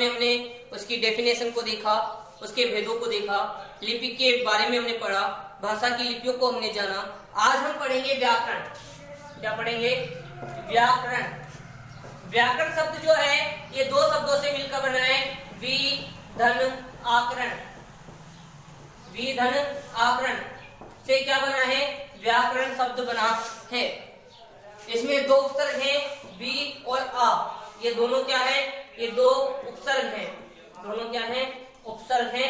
में हमने उसकी डेफिनेशन को देखा, उसके भेदों को देखा, लिपि के बारे में हमने पढ़ा, भाषा की लिपियों को हमने जाना। आज हम पढ़ेंगे व्याकरण। क्या पढ़ेंगे? व्याकरण। व्याकरण शब्द जो है ये दो शब्दों से मिलकर बना है, वि धन आकरण। वि धन आकरण से क्या बना है? व्याकरण शब्द बना है। इसमें दो उपसर्ग हैं, बी और आ। ये दोनों क्या है? ये दो उपसर्ग हैं। दोनों क्या हैं? उपसर्ग हैं।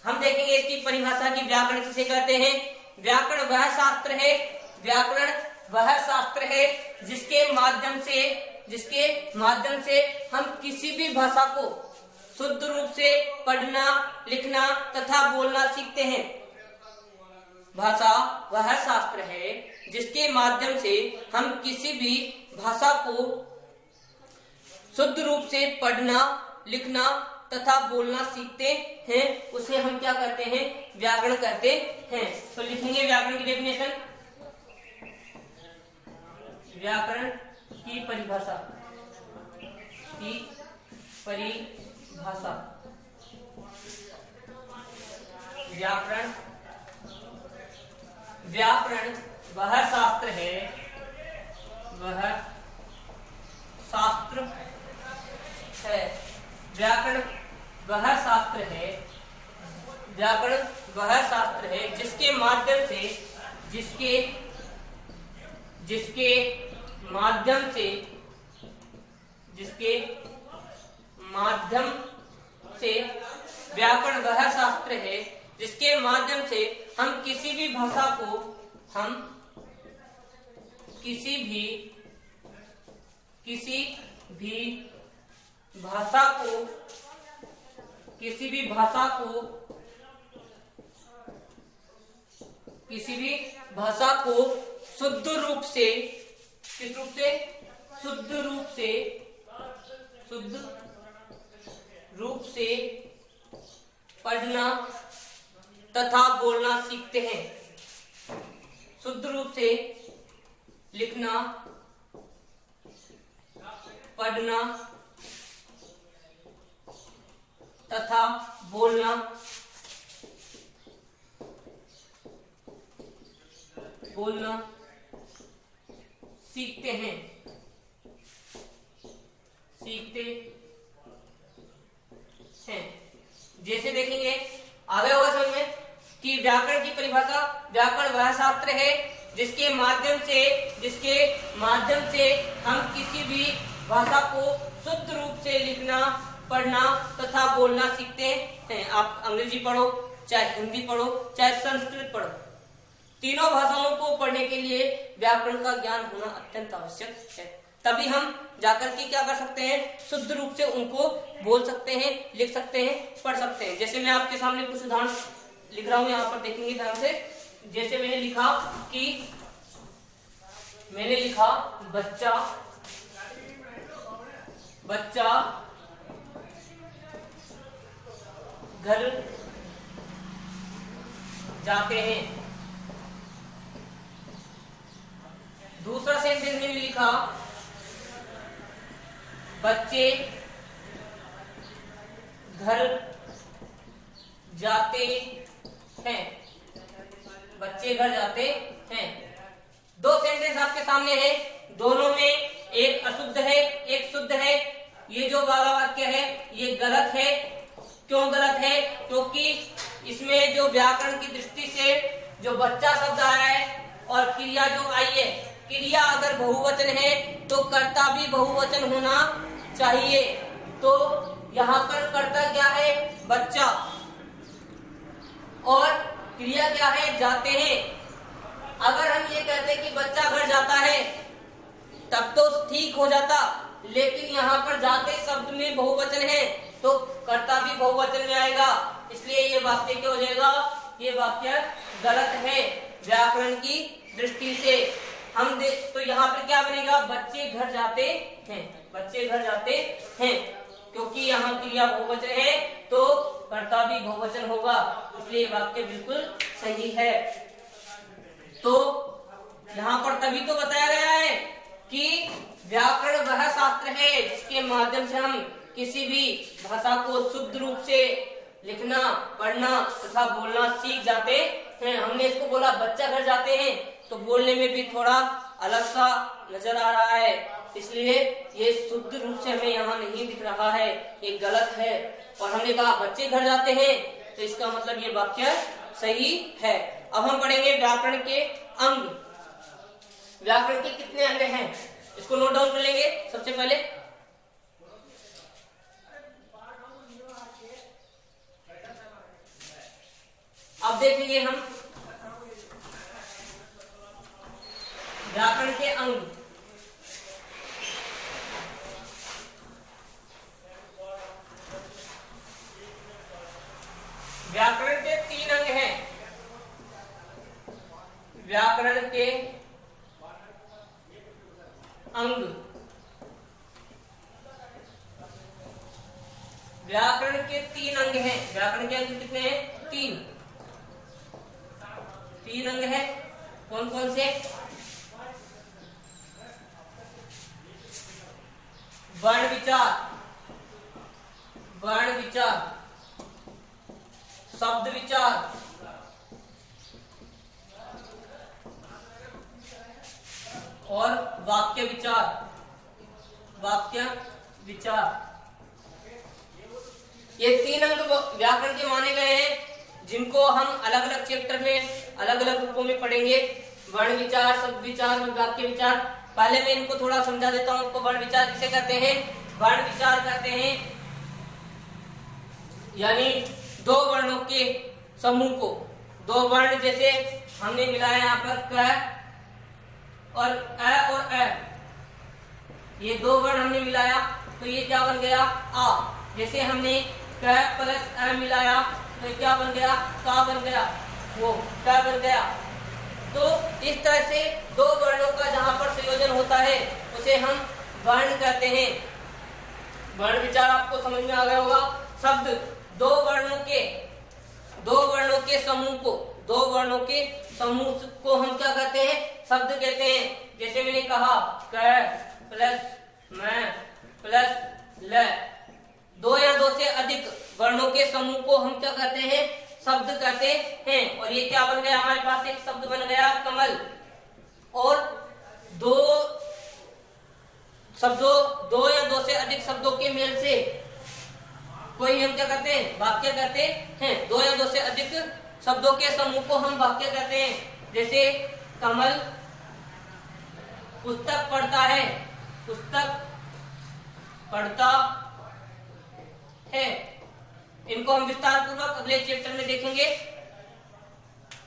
हम देखेंगे इसकी परिभाषा की व्याकरण किसे कहते हैं। व्याकरण वह शास्त्र है, व्याकरण वह शास्त्र है जिसके माध्यम से हम किसी भी भाषा को शुद्ध रूप से पढ़ना, लिखना तथा बोलना सीखते हैं। भाषा वह शास्त्र है जिसके माध्यम से हम किसी भी भाषा को शुद्ध रूप से पढ़ना, लिखना तथा बोलना सीखते हैं। उसे हम क्या कहते हैं? व्याकरण कहते हैं। तो लिखेंगे व्याकरण की डेफिनेशन। व्याकरण की परिभाषा। व्याकरण वह शास्त्र है, व्याकरण वह शास्त्र है जिसके माध्यम से हम किसी भी भाषा को शुद्ध रूप से पढ़ना तथा बोलना सीखते हैं। शुद्ध रूप से लिखना, पढ़ना तथा बोलना सीखते हैं। जैसे देखेंगे आगे होगा समझ में कि व्याकरण की परिभाषा, व्याकरण वह शास्त्र है जिसके माध्यम से हम किसी भी भाषा को शुद्ध रूप से लिखना, पढ़ना तथा बोलना सीखते हैं। आप अंग्रेजी पढ़ो, चाहे हिंदी पढ़ो, चाहे संस्कृत पढ़ो, तीनों भाषाओं को पढ़ने के लिए व्याकरण का ज्ञान होना अत्यंत आवश्यक है। तभी हम जाकर के क्या कर सकते हैं? शुद्ध रूप से उनको बोल सकते हैं, लिख सकते हैं, पढ़ सकते हैं। जैसे मैं आपके सामने कुछ उदाहरण लिख रहा हूं, यहाँ पर देखेंगे ध्यान से। जैसे मैंने लिखा बच्चा घर जाते हैं। दूसरा सेंटेंस मैंने लिखा बच्चे घर जाते हैं। दो सेंटेंस आपके सामने हैं, दोनों में एक अशुद्ध है, एक शुद्ध है। ये जो वाला वाक्य है ये गलत है। क्यों गलत है? क्योंकि इसमें जो व्याकरण की दृष्टि से जो बच्चा शब्द आया है और क्रिया जो आई है, क्रिया अगर बहुवचन है तो कर्ता भी बहुवचन होना चाहिए। तो यहाँ पर कर्ता क्या है? बच्चा, और क्रिया क्या है? जाते हैं। अगर हम ये कहते कि बच्चा घर जाता है तब तो ठीक हो जाता, लेकिन यहाँ पर जाते शब्द में बहुवचन है तो कर्ता भी बहुवचन में आएगा, इसलिए ये वाक्य क्या हो जाएगा? ये वाक्य गलत है व्याकरण की दृष्टि से। हम देख तो यहाँ पर क्या बनेगा? बच्चे घर जाते हैं। बच्चे घर जाते हैं, क्योंकि यहाँ क्रिया बहुवचन है तो कर्ता भी बहुवचन होगा, इसलिए वाक्य बिल्कुल सही है। तो यहाँ पर तभी तो बताया गया है कि व्याकरण वह शास्त्र है जिसके माध्यम से हम किसी भी भाषा को शुद्ध रूप से लिखना, पढ़ना तथा बोलना सीख जाते हैं। हमने इसको बोला बच्चा घर जाते हैं, तो बोलने में भी थोड़ा अलग सा नजर आ रहा है, इसलिए ये शुद्ध रूप से हमें यहाँ नहीं दिख रहा है, ये गलत है। और हमने कहा बच्चे घर जाते हैं, तो इसका मतलब ये वाक्य सही है। अब हम पढ़ेंगे व्याकरण के अंग। व्याकरण के कितने अंग हैं, इसको नोट डाउन कर लेंगे। सबसे पहले अब देखेंगे हम व्याकरण के अंग। व्याकरण के 3 अंग हैं। व्याकरण के अंग, व्याकरण के 3 अंग हैं। व्याकरण के अंग कितने हैं? 3 अंग हैं। कौन कौन से? वर्ण विचार, वर्ण विचार, शब्द विचार, और वाक्य विचार। वाक्य विचार, ये 3 अंग व्याकरण के माने गए हैं, जिनको हम अलग अलग चैप्टर में अलग अलग रूपों में पढ़ेंगे। वर्ण विचार, शब्द विचार और वाक्य विचार। पहले मैं इनको थोड़ा समझा देता हूँ आपको। वर्ण विचार किसे कहते हैं? वर्ण विचार कहते हैं यानी 2 वर्णों के समूह को। 2 वर्ण जैसे हमने मिलाया यहाँ पर क और अ, ये 2 वर्ण हमने मिलाया, तो ये क्या बन गया? आ। जैसे हमने क प्लस अ मिलाया, तो क्या बन गया? का बन गया, वो क्या बन गया। तो इस तरह से 2 वर्णों का जहां पर संयोजन होता है उसे हम वर्ण कहते हैं। वर्ण विचार आपको समझ में आ गया होगा। शब्द 2 वर्णों के समूह को, 2 वर्णों के समूह को हम क्या कहते हैं? शब्द कहते हैं। जैसे मैंने कहा क प्लस मैं प्लस ल, 2 या 2 से अधिक वर्णों के समूह को हम क्या कहते हैं? शब्द कहते हैं। और ये क्या बन गया? हमारे पास एक शब्द बन गया कमल। और 2 शब्दों, 2 या 2 से अधिक शब्दों के मेल से कोई हम क्या कहते हैं? वाक्य कहते हैं। 2 या 2 से अधिक शब्दों के समूह को हम वाक्य कहते हैं। जैसे कमल पुस्तक पढ़ता है, पुस्तक पढ़ता है। इनको हम विस्तार पूर्वक अगले चैप्टर में देखेंगे,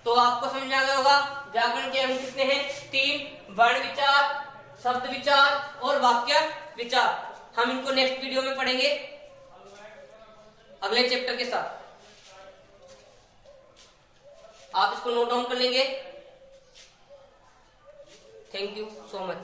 तो आपको समझ आ गया होगा। व्याकरण के अंग कितने हैं? 3। वर्ण विचार, शब्द विचार और वाक्य विचार। हम इनको नेक्स्ट वीडियो में पढ़ेंगे अगले चैप्टर के साथ। आप इसको नोट डाउन कर लेंगे। Thank you so much.